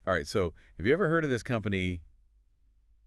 All right, so have you ever heard of this company,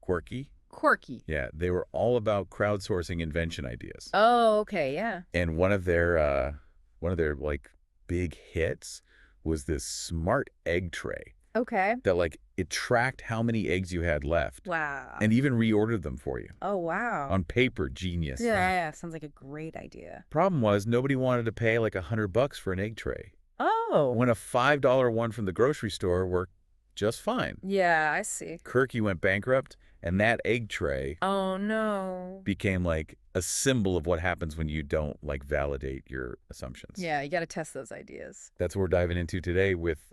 Quirky? Quirky. Yeah, they were all about crowdsourcing invention ideas. Oh, okay, yeah. And one of their like big hits was this smart egg tray Okay. that it tracked how many eggs you had left Wow. and even reordered them for you. Oh, wow. On paper, genius. Yeah, yeah, sounds like a great idea. Problem was nobody wanted to pay like $100 for an egg tray. Oh. When a $5 one from the grocery store worked just fine. Yeah, I see. Quirky went bankrupt, and that egg tray Oh, no. became like a symbol of what happens when you don't validate your assumptions. Yeah, you got to test those ideas. That's what we're diving into today with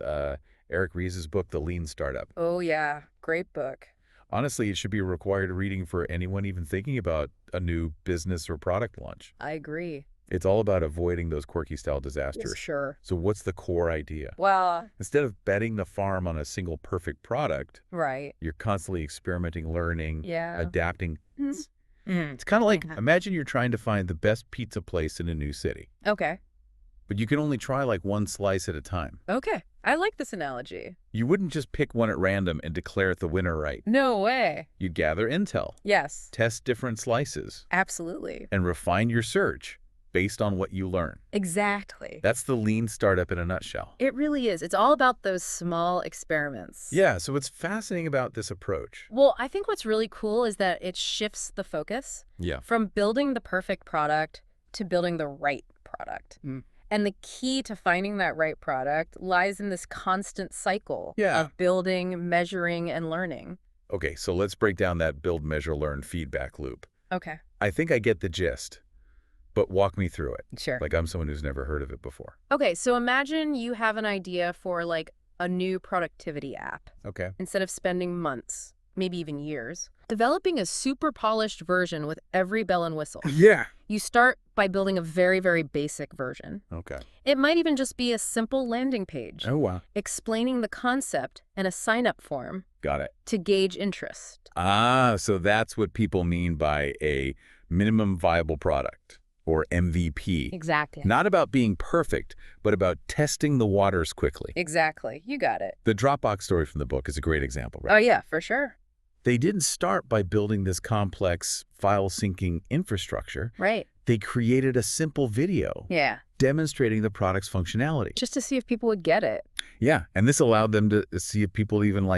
Eric Ries's book, The Lean Startup. Oh, yeah. Great book. Honestly, it should be a required reading for anyone even thinking about a new business or product launch. I agree. It's all about avoiding those quirky-style disasters. Sure. So what's the core idea? Well, Instead of betting the farm on a single perfect product, right. you're constantly experimenting, learning, Yeah. adapting. Mm. It's kind of like, imagine you're trying to find the best pizza place in a new city, Okay. but you can only try like one slice at a time. Okay. I like this analogy. You wouldn't just pick one at random and declare it the winner, right? No way. You'd gather intel, Yes. test different slices, Absolutely. and refine your search based on what you learn. Exactly. That's the lean startup in a nutshell. It really is. It's all about those small experiments. Yeah, so what's fascinating about this approach? Well, I think what's really cool is that it shifts the focus Yeah. from building the perfect product to building the right product. And the key to finding that right product lies in this constant cycle of building, measuring, and learning. Okay, so let's break down that build, measure, learn feedback loop. Okay. I think I get the gist, but walk me through it. Sure. Like I'm someone who's never heard of it before. Okay, so imagine you have an idea for a new productivity app. Okay. Instead of spending months, maybe even years, developing a super polished version with every bell and whistle. Yeah. You start by building a very, very basic version. Okay. It might even just be a simple landing page Oh, wow. explaining the concept and a sign-up form Got it. to gauge interest. Ah, so that's what people mean by a minimum viable product, or MVP. Exactly. Not about being perfect, but about testing the waters quickly. Exactly. You got it. The Dropbox story from the book is a great example, Oh, right? yeah, for sure. They didn't start by building this complex file syncing infrastructure. Right. They created a simple video Yeah. demonstrating the product's functionality. Just to see if people would get it. Yeah, and this allowed them to see if people even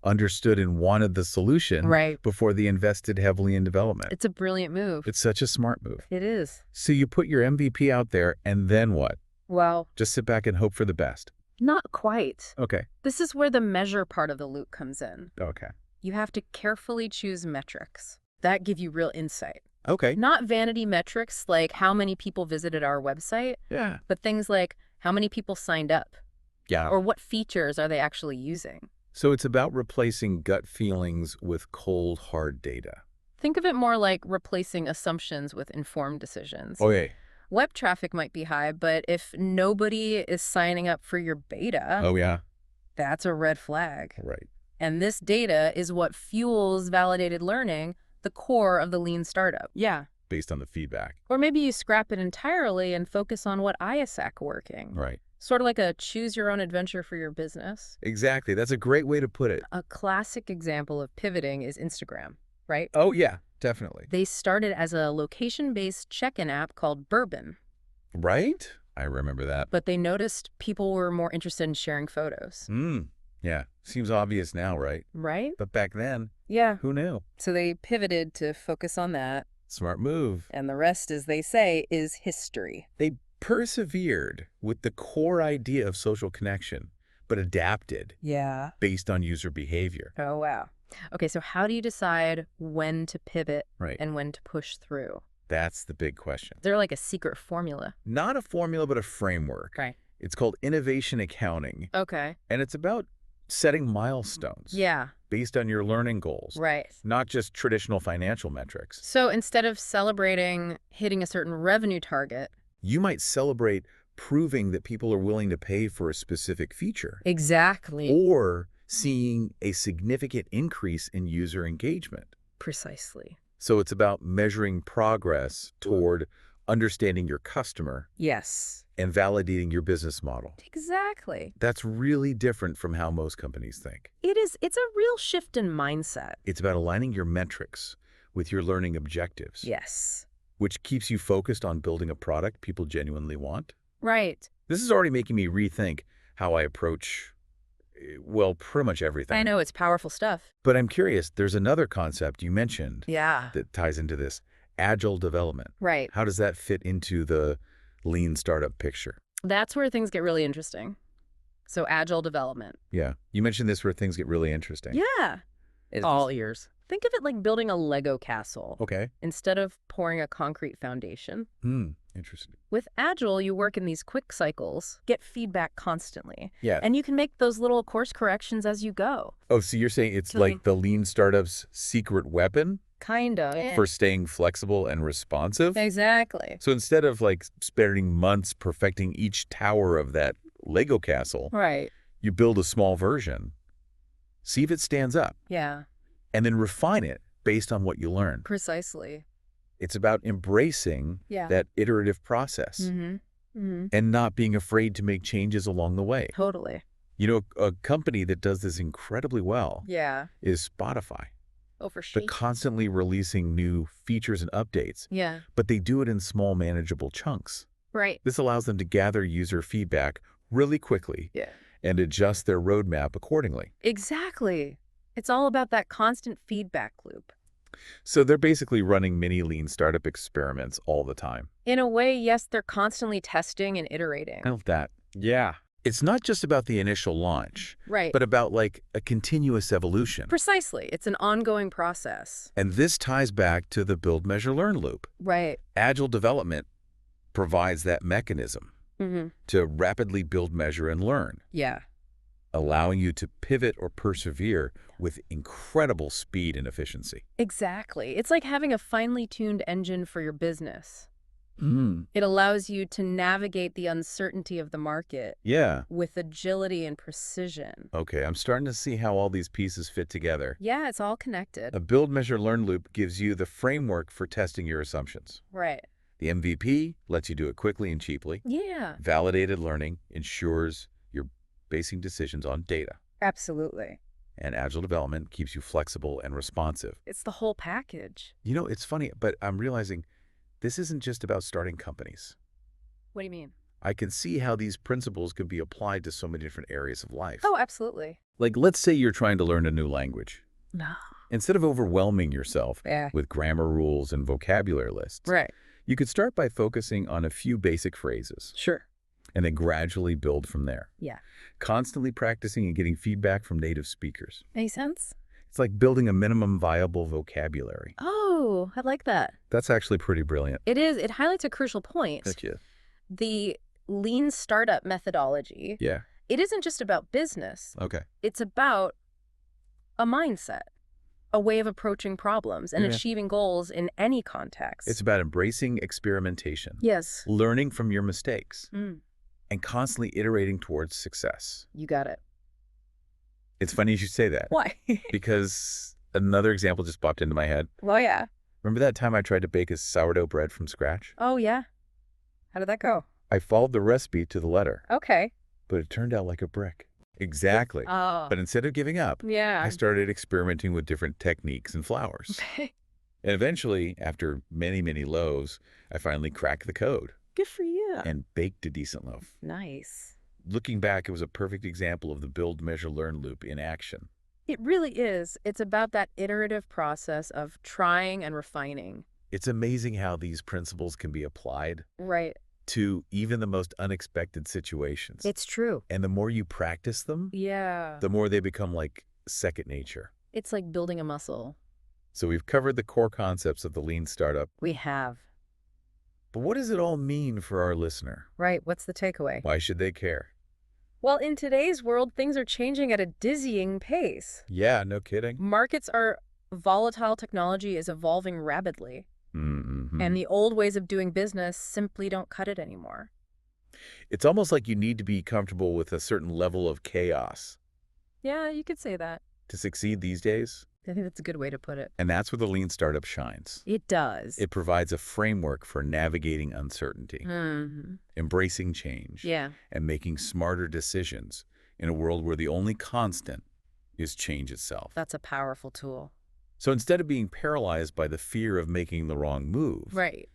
understood and wanted the solution Right. before they invested heavily in development. It's a brilliant move. It's such a smart move. It is. So you put your MVP out there, and then what? Well, Just sit back and hope for the best. not quite. Okay. This is where the measure part of the loop comes in. Okay. You have to carefully choose metrics that give you real insight. Okay. Not vanity metrics like how many people visited our website, Yeah. but things like how many people signed up Yeah. or what features are they actually using. So it's about replacing gut feelings with cold, hard data. Think of it more like replacing assumptions with informed decisions. Okay. Web traffic might be high, but if nobody is signing up for your beta, Oh, yeah. that's a red flag. Right. And this data is what fuels validated learning, the core of the lean startup. Yeah. Based on the feedback. Or maybe you scrap it entirely and focus on what ISAC working. Right. Sort of like a choose your own adventure for your business. Exactly. That's a great way to put it. A classic example of pivoting is Instagram, right? Oh, yeah. Definitely. They started as a location-based check-in app called Bourbon, Right? I remember that. but they noticed people were more interested in sharing photos. Yeah. Seems obvious now, right? Right? But back then, Yeah. who knew? So they pivoted to focus on that, Smart move. and the rest, as they say, is history. They persevered with the core idea of social connection, but adapted Yeah. based on user behavior. Oh, wow. Okay, so how do you decide when to pivot Right. and when to push through? That's the big question. Is there like a secret formula? Not a formula, but a framework. Right. It's called innovation accounting, Okay. and it's about setting milestones Yeah. based on your learning goals, Right. not just traditional financial metrics. So instead of celebrating hitting a certain revenue target. You might celebrate proving that people are willing to pay for a specific feature, Exactly. or seeing a significant increase in user engagement. Precisely. So it's about measuring progress toward understanding your customer Yes. and validating your business model. Exactly. That's really different from how most companies think. It is. It's a real shift in mindset. It's about aligning your metrics with your learning objectives. Yes. Which keeps you focused on building a product people genuinely want. Right. This is already making me rethink how I approach, well, pretty much everything. I know, it's powerful stuff. But I'm curious, there's another concept you mentioned Yeah. that ties into this, agile development. Right. How does that fit into the lean startup picture? That's where things get really interesting. So agile development. Yeah. You mentioned this where things get really interesting. Yeah. It's all ears. Think of it like building a Lego castle. Okay. Instead of pouring a concrete foundation. Interesting. With Agile, you work in these quick cycles, get feedback constantly. Yeah. And you can make those little course corrections as you go. Oh, so you're saying it's like the lean startup's secret weapon? Kind of. For staying flexible and responsive? Exactly. So instead of like spending months perfecting each tower of that Lego castle, Right. you build a small version, see if it stands up, Yeah. and then refine it based on what you learn. Precisely. It's about embracing that iterative process and not being afraid to make changes along the way. Totally. You know, a company that does this incredibly well is Spotify. Oh, for sure. They're constantly releasing new features and updates, Yeah. but they do it in small, manageable chunks. Right. This allows them to gather user feedback really quickly Yeah. and adjust their roadmap accordingly. Exactly. It's all about that constant feedback loop. So they're basically running mini lean startup experiments all the time. In a way, yes, they're constantly testing and iterating. I love that. Yeah. It's not just about the initial launch, Right. but about like a continuous evolution. Precisely. It's an ongoing process. And this ties back to the build, measure, learn loop. Right. Agile development provides that mechanism to rapidly build, measure, and learn, Yeah. allowing you to pivot or persevere with incredible speed and efficiency. Exactly. It's like having a finely tuned engine for your business. It allows you to navigate the uncertainty of the market Yeah. with agility and precision. Okay, I'm starting to see how all these pieces fit together. Yeah, it's all connected. A build, measure, learn loop gives you the framework for testing your assumptions. Right. The MVP lets you do it quickly and cheaply. Yeah. Validated learning ensures you're basing decisions on data. Absolutely. And agile development keeps you flexible and responsive. It's the whole package. You know, it's funny, but I'm realizing this isn't just about starting companies. What do you mean? I can see how these principles can be applied to so many different areas of life. Oh, absolutely. Like, let's say you're trying to learn a new language. No. Instead of overwhelming yourself Yeah. with grammar rules and vocabulary lists, Right. you could start by focusing on a few basic phrases Sure. and then gradually build from there. Yeah. Constantly practicing and getting feedback from native speakers. Makes sense? It's like building a minimum viable vocabulary. Oh, I like that. That's actually pretty brilliant. It is. It highlights a crucial point. Thank you. The lean startup methodology. Yeah. It isn't just about business. Okay. It's about a mindset, a way of approaching problems and achieving goals in any context. It's about embracing experimentation. Yes. Learning from your mistakes. And constantly iterating towards success. You got it. It's funny you should say that. Why? Because another example just popped into my head. Well, yeah. Remember that time I tried to bake a sourdough bread from scratch? Oh, yeah. How did that go? I followed the recipe to the letter, Okay. but it turned out like a brick. Exactly. Oh. But instead of giving up, Yeah. I started experimenting with different techniques and flours. And eventually, after many, many loaves, I finally cracked the code Good for you. and baked a decent loaf. Nice. Looking back, it was a perfect example of the build, measure, learn loop in action. It really is. It's about that iterative process of trying and refining. It's amazing how these principles can be applied Right. to even the most unexpected situations. It's true. And the more you practice them, Yeah. the more they become like second nature. It's like building a muscle. So we've covered the core concepts of the lean startup. We have. But what does it all mean for our listener? Right. What's the takeaway? Why should they care? Well, in today's world, things are changing at a dizzying pace. Yeah, no kidding. Markets are volatile. Technology is evolving rapidly. And the old ways of doing business simply don't cut it anymore. It's almost like you need to be comfortable with a certain level of chaos Yeah, you could say that. to succeed these days. I think that's a good way to put it. And that's where the lean startup shines. It does. It provides a framework for navigating uncertainty, Mm-hmm. embracing change, Yeah. and making smarter decisions in a world where the only constant is change itself. That's a powerful tool. So instead of being paralyzed by the fear of making the wrong move, Right.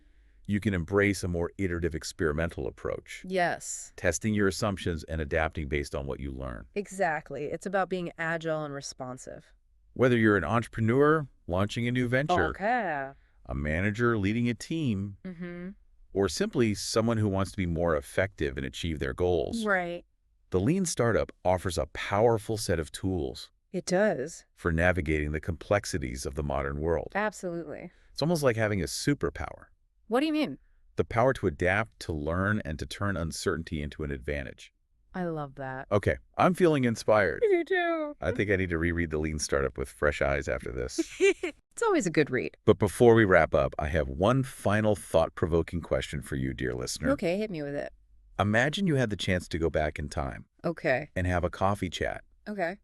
you can embrace a more iterative experimental approach, Yes. testing your assumptions and adapting based on what you learn. Exactly. It's about being agile and responsive. Whether you're an entrepreneur launching a new venture, Okay. a manager leading a team, Mm-hmm. or simply someone who wants to be more effective and achieve their goals, Right. the Lean Startup offers a powerful set of tools It does. for navigating the complexities of the modern world. Absolutely. It's almost like having a superpower, What do you mean? the power to adapt, to learn, and to turn uncertainty into an advantage. I love that. Okay, I'm feeling inspired. You too. I think I need to reread The Lean Startup with fresh eyes after this. It's always a good read. But before we wrap up, I have one final thought-provoking question for you, dear listener. Okay, hit me with it. Imagine you had the chance to go back in time Okay. and have a coffee chat Okay.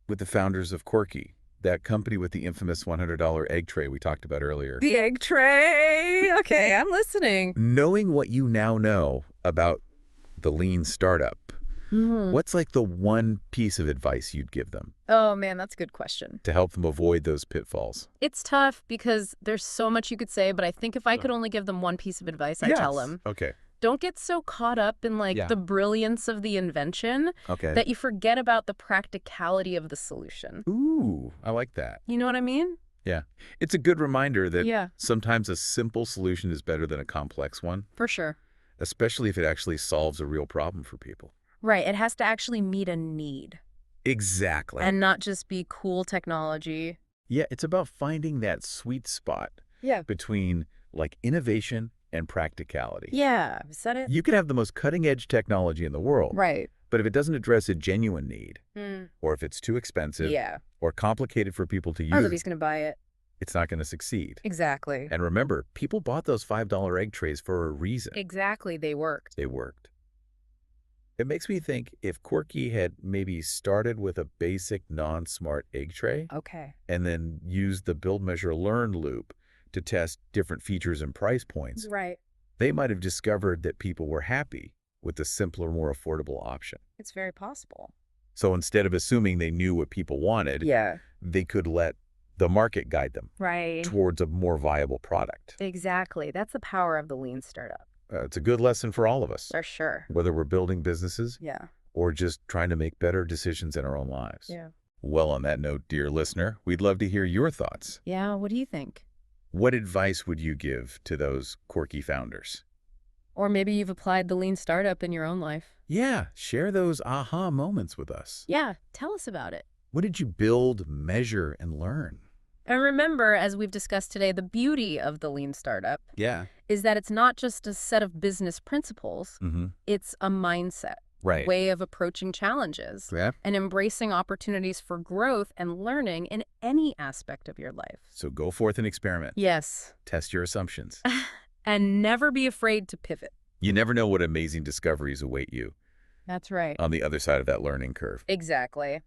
with the founders of Quirky, that company with the infamous $100 egg tray we talked about earlier. The egg tray. Okay, I'm listening. Knowing what you now know about the Lean Startup, what's like the one piece of advice you'd give them Oh, man, that's a good question. to help them avoid those pitfalls? It's tough because there's so much you could say, but I think if I could only give them one piece of advice, I'd tell them, Okay. don't get so caught up in the brilliance of the invention Okay. that you forget about the practicality of the solution. Ooh, I like that. You know what I mean? Yeah. It's a good reminder that Yeah, sometimes a simple solution is better than a complex one, for sure. especially if it actually solves a real problem for people. Right. It has to actually meet a need Exactly. and not just be cool technology. Yeah, it's about finding that sweet spot Yeah. between like innovation and practicality. Yeah. Is that it? You could have the most cutting-edge technology in the world, Right. but if it doesn't address a genuine need, Mm. or if it's too expensive Yeah. or complicated for people to use, Nobody's going to buy it. it's not going to succeed. Exactly. And remember, people bought those $5 egg trays for a reason. Exactly. They worked. They worked. It makes me think if Quirky had maybe started with a basic non-smart egg tray Okay. and then used the build, measure, learn loop to test different features and price points, Right. they might have discovered that people were happy with the simpler, more affordable option. It's very possible. So instead of assuming they knew what people wanted, Yeah. they could let the market guide them Right. towards a more viable product. Exactly. That's the power of the lean startup. It's a good lesson for all of us, For sure. whether we're building businesses Yeah. or just trying to make better decisions in our own lives. Yeah. Well, on that note, dear listener, we'd love to hear your thoughts. Yeah. What do you think? What advice would you give to those quirky founders? Or maybe you've applied the lean startup in your own life. Yeah, share those aha moments with us. Yeah. Tell us about it. What did you build, measure, and learn? And remember, as we've discussed today, the beauty of the lean startup Yeah. is that it's not just a set of business principles. It's a mindset, Right. way of approaching challenges, Yeah. and embracing opportunities for growth and learning in any aspect of your life. So go forth and experiment. Yes. Test your assumptions. And never be afraid to pivot. You never know what amazing discoveries await you That's right. on the other side of that learning curve. Exactly.